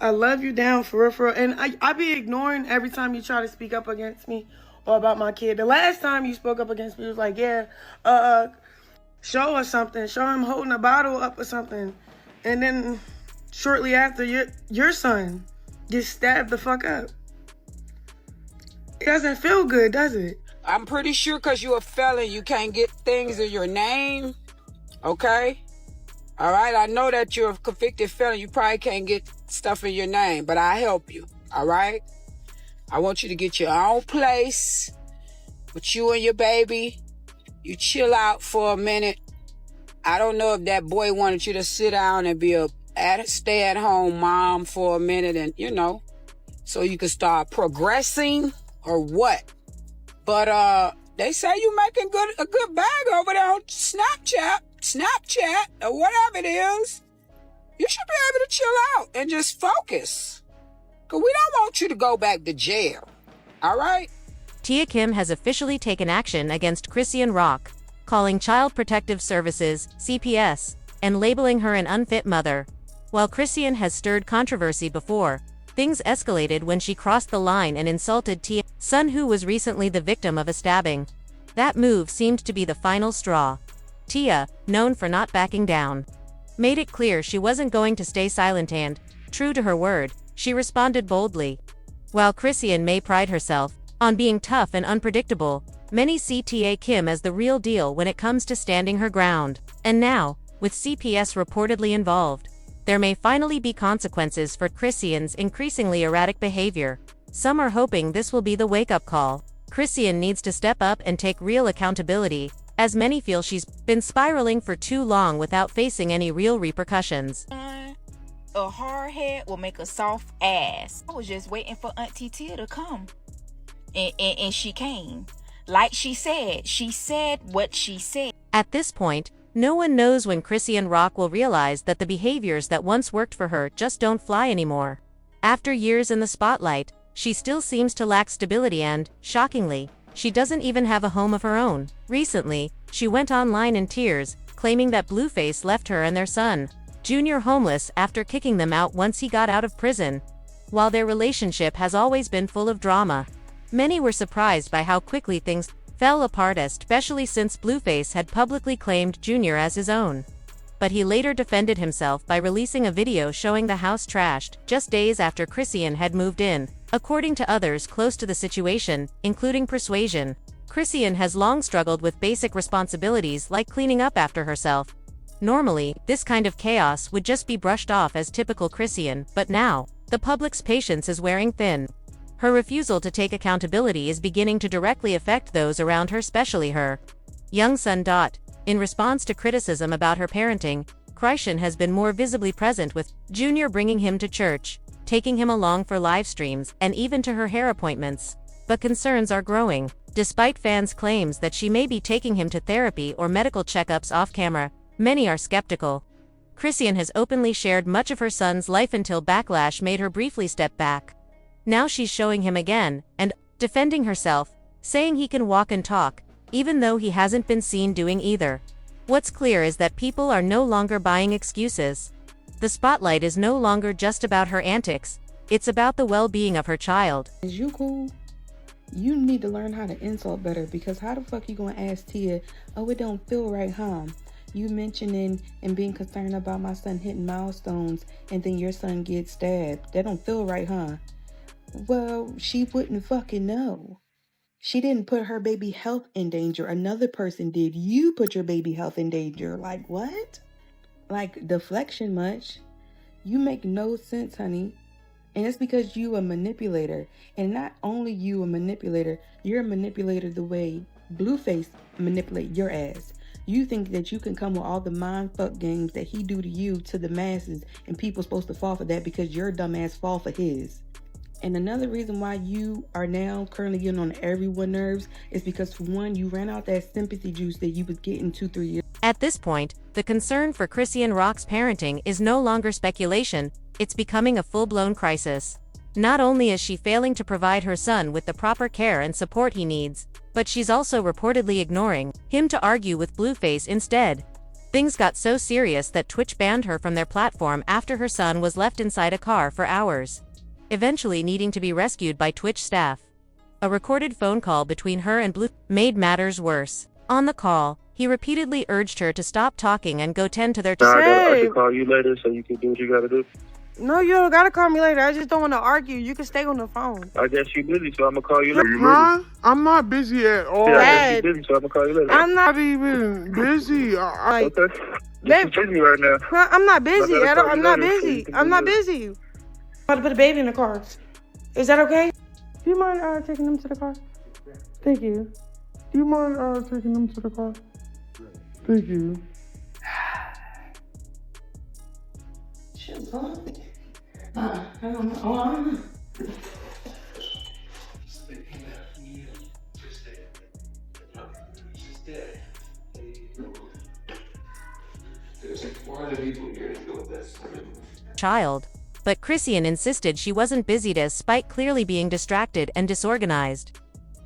I love you down for real, for real. And I be ignoring every time you try to speak up against me or about my kid. The last time you spoke up against me, it was like, yeah, show us something. Show him holding a bottle up or something. And then shortly after, your son gets stabbed the fuck up. It doesn't feel good, does it? I'm pretty sure because you're a felon, you can't get things in your name. Okay? All right? I know that you're a convicted felon. You probably can't get stuff in your name, but I help you. All right? I want you to get your own place with you and your baby. You chill out for a minute. I don't know if that boy wanted you to sit down and be a stay-at-home mom for a minute and, so you can start progressing or what. But they say you making a good bag over there on Snapchat or whatever it is. You should be able to chill out and just focus. Because we don't want you to go back to jail. All right? Tia Kim has officially taken action against Chrisean Rock, calling Child Protective Services, CPS, and labeling her an unfit mother. While Chrisean has stirred controversy before, things escalated when she crossed the line and insulted Tia's son, who was recently the victim of a stabbing. That move seemed to be the final straw. Tia, known for not backing down, made it clear she wasn't going to stay silent and, true to her word, she responded boldly. While Chrisean may pride herself on being tough and unpredictable, many see Tia Kim as the real deal when it comes to standing her ground. And now, with CPS reportedly involved, there may finally be consequences for Chrisean's increasingly erratic behavior. Some are hoping this will be the wake-up call. Chrisean needs to step up and take real accountability, as many feel she's been spiraling for too long without facing any real repercussions. A hard head will make a soft ass. I was just waiting for Auntie Tia to come. And she came. Like she said what she said. At this point, no one knows when Chrisean Rock will realize that the behaviors that once worked for her just don't fly anymore. After years in the spotlight, she still seems to lack stability and, shockingly, she doesn't even have a home of her own. Recently, she went online in tears, claiming that Blueface left her and their son, Junior, homeless after kicking them out once he got out of prison. While their relationship has always been full of drama, many were surprised by how quickly things fell apart, especially since Blueface had publicly claimed Junior as his own. But he later defended himself by releasing a video showing the house trashed, just days after Chrisean had moved in. According to others close to the situation, including Persuasion, Chrisean has long struggled with basic responsibilities like cleaning up after herself. Normally, this kind of chaos would just be brushed off as typical Chrisean, but now, the public's patience is wearing thin. Her refusal to take accountability is beginning to directly affect those around her, especially her young son. In response to criticism about her parenting, Chrisean has been more visibly present, with Junior bringing him to church, taking him along for live streams, and even to her hair appointments. But concerns are growing. Despite fans' claims that she may be taking him to therapy or medical checkups off camera, many are skeptical. Chrisean has openly shared much of her son's life until backlash made her briefly step back. Now she's showing him again, and defending herself, saying he can walk and talk, even though he hasn't been seen doing either. What's clear is that people are no longer buying excuses. The spotlight is no longer just about her antics, it's about the well-being of her child. Is you cool? You need to learn how to insult better, because how the fuck you gonna ask Tia, oh, it don't feel right, huh? You mentioning and being concerned about my son hitting milestones, and then your son gets stabbed. That don't feel right, huh? Well, she wouldn't fucking know. She didn't put her baby health in danger. Another person did. You put your baby health in danger. Like, what? Like, deflection much? You make no sense, honey. And it's because you a manipulator. And not only you a manipulator, you're a manipulator the way Blueface manipulate your ass. You think that you can come with all the mind fuck games that he do to you to the masses, and people supposed to fall for that because your dumb ass fall for his. And another reason why you are now currently getting on everyone's nerves is because, for one, you ran out that sympathy juice that you was getting 2-3 years. At this point, the concern for Chrisean Rock's parenting is no longer speculation, it's becoming a full-blown crisis. Not only is she failing to provide her son with the proper care and support he needs, but she's also reportedly ignoring him to argue with Blueface instead. Things got so serious that Twitch banned her from their platform after her son was left inside a car for hours, eventually needing to be rescued by Twitch staff. A recorded phone call between her and Blue made matters worse. On the call, he repeatedly urged her to stop talking and go tend to their I can call you later so you can do what you gotta do. No, you don't gotta call me later. I just don't want to argue. You can stay on the phone. I guess you're busy, so I'm gonna call you later. Huh? I'm not busy at all. Yeah, I guess you're busy, so I'm gonna call you later. I'm not Not even busy. Okay. Babe, You're busy right now. I'm not busy I gotta at all. call I'm you not later so busy. you can I'm do not this. busy. I'm about to put a baby in the car. Is that okay? Do you mind taking them to the car? Thank you. Do you mind taking them to the car? Thank you. child. But Chrisean insisted she wasn't busy despite clearly being distracted and disorganized.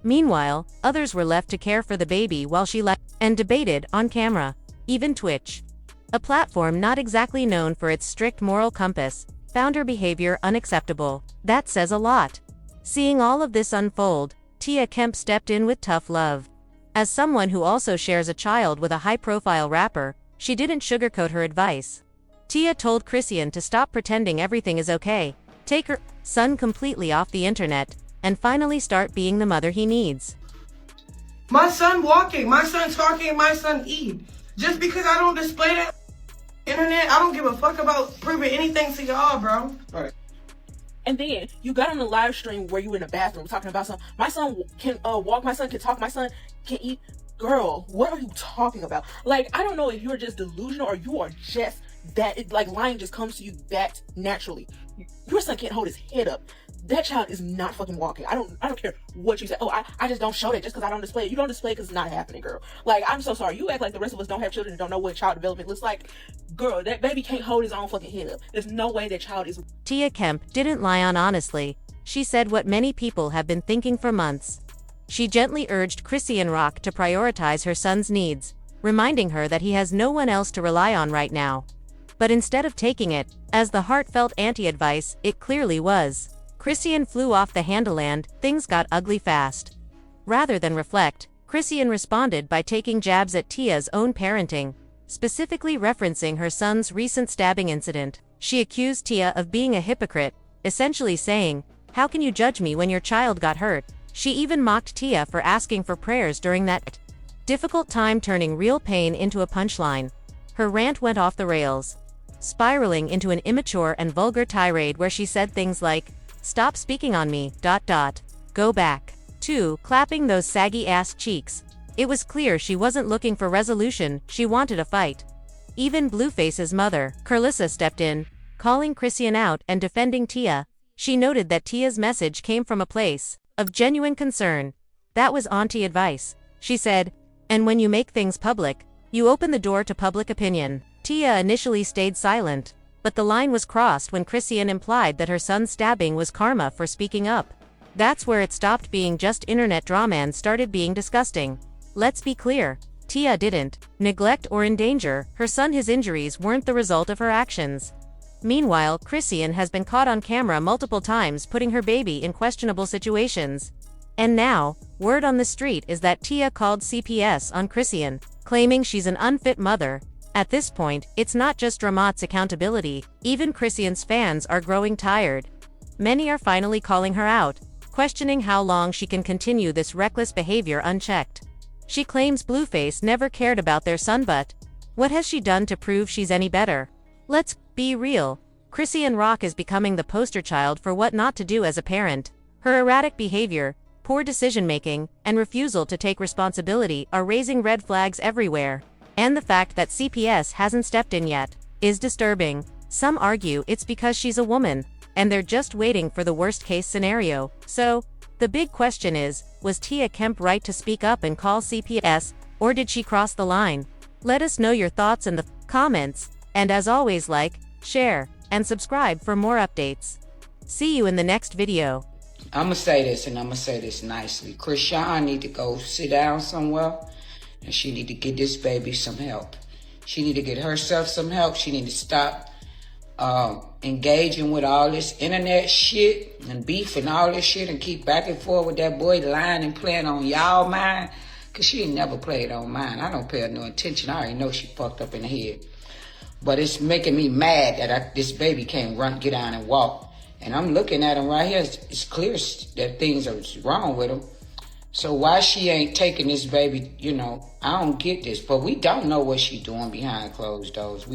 Meanwhile, others were left to care for the baby while she left and debated on camera. Even Twitch, a platform not exactly known for its strict moral compass, found her behavior unacceptable. That says a lot. Seeing all of this unfold, Kemp stepped in with tough love. As someone who also shares a child with a high-profile rapper, she didn't sugarcoat her advice. Tia told Chrisean to stop pretending everything is okay, take her son completely off the internet, and finally start being the mother he needs. My son walking, my son talking, my son eat. Just because I don't display that internet, I don't give a fuck about proving anything to y'all, bro. Right. And then you got on the live stream where you in the bathroom talking about something. My son can walk, my son can talk, my son can eat. Girl, what are you talking about? Like, I don't know if you're just delusional or you are just that, like, lying just comes to you that naturally. Your son can't hold his head up. That child is not fucking walking. I don't care what you say. Oh, I just don't show that just because I don't display it. You don't display it because it's not happening, girl. Like, I'm so sorry. You act like the rest of us don't have children and don't know what child development looks like. Girl, that baby can't hold his own fucking head up. There's no way that child is... Tia Kemp didn't lie on honestly. She said what many people have been thinking for months. She gently urged Chrisean Rock to prioritize her son's needs, reminding her that he has no one else to rely on right now. But instead of taking it as the heartfelt anti-advice it clearly was, Chrisean flew off the handle and things got ugly fast. Rather than reflect, Chrisean responded by taking jabs at Tia's own parenting, specifically referencing her son's recent stabbing incident. She accused Tia of being a hypocrite, essentially saying, "How can you judge me when your child got hurt?" She even mocked Tia for asking for prayers during that difficult time, turning real pain into a punchline. Her rant went off the rails, spiraling into an immature and vulgar tirade where she said things like, "Stop speaking on me, .. Go back. 2. Clapping those saggy ass cheeks." It was clear she wasn't looking for resolution, she wanted a fight. Even Blueface's mother, Carlissa, stepped in, calling Chrisean out and defending Tia. She noted that Tia's message came from a place of genuine concern. That was auntie advice, she said, and when you make things public, you open the door to public opinion. Tia initially stayed silent, but the line was crossed when Chrisean implied that her son's stabbing was karma for speaking up. That's where it stopped being just internet drama and started being disgusting. Let's be clear, Tia didn't neglect or endanger her son. His injuries weren't the result of her actions. Meanwhile, Chrisean has been caught on camera multiple times putting her baby in questionable situations. And now, word on the street is that Tia called CPS on Chrisean, claiming she's an unfit mother. At this point, it's not just Ramat's accountability, even Chrisean's fans are growing tired. Many are finally calling her out, questioning how long she can continue this reckless behavior unchecked. She claims Blueface never cared about their son, but what has she done to prove she's any better? Let's be real. Chrisean Rock is becoming the poster child for what not to do as a parent. Her erratic behavior, poor decision-making, and refusal to take responsibility are raising red flags everywhere. And the fact that CPS hasn't stepped in yet is disturbing. Some argue it's because she's a woman, and they're just waiting for the worst-case scenario. So, the big question is, was Tia Kemp right to speak up and call CPS, or did she cross the line? Let us know your thoughts in the comments, and as always, like, share, and subscribe for more updates. See you in the next video. I'm going to say this, and I'm going to say this nicely. Chrisean need to go sit down somewhere, and she need to get this baby some help. She need to get herself some help. She need to stop engaging with all this internet shit and beef and all this shit and keep back and forth with that boy lying and playing on y'all mind. Because she ain't never played on mine. I don't pay her no attention. I already know she fucked up in the head. But it's making me mad that this baby can't get down and walk. And I'm looking at him right here. It's clear that things are wrong with him. So why she ain't taking this baby, I don't get this. But we don't know what she doing behind closed doors.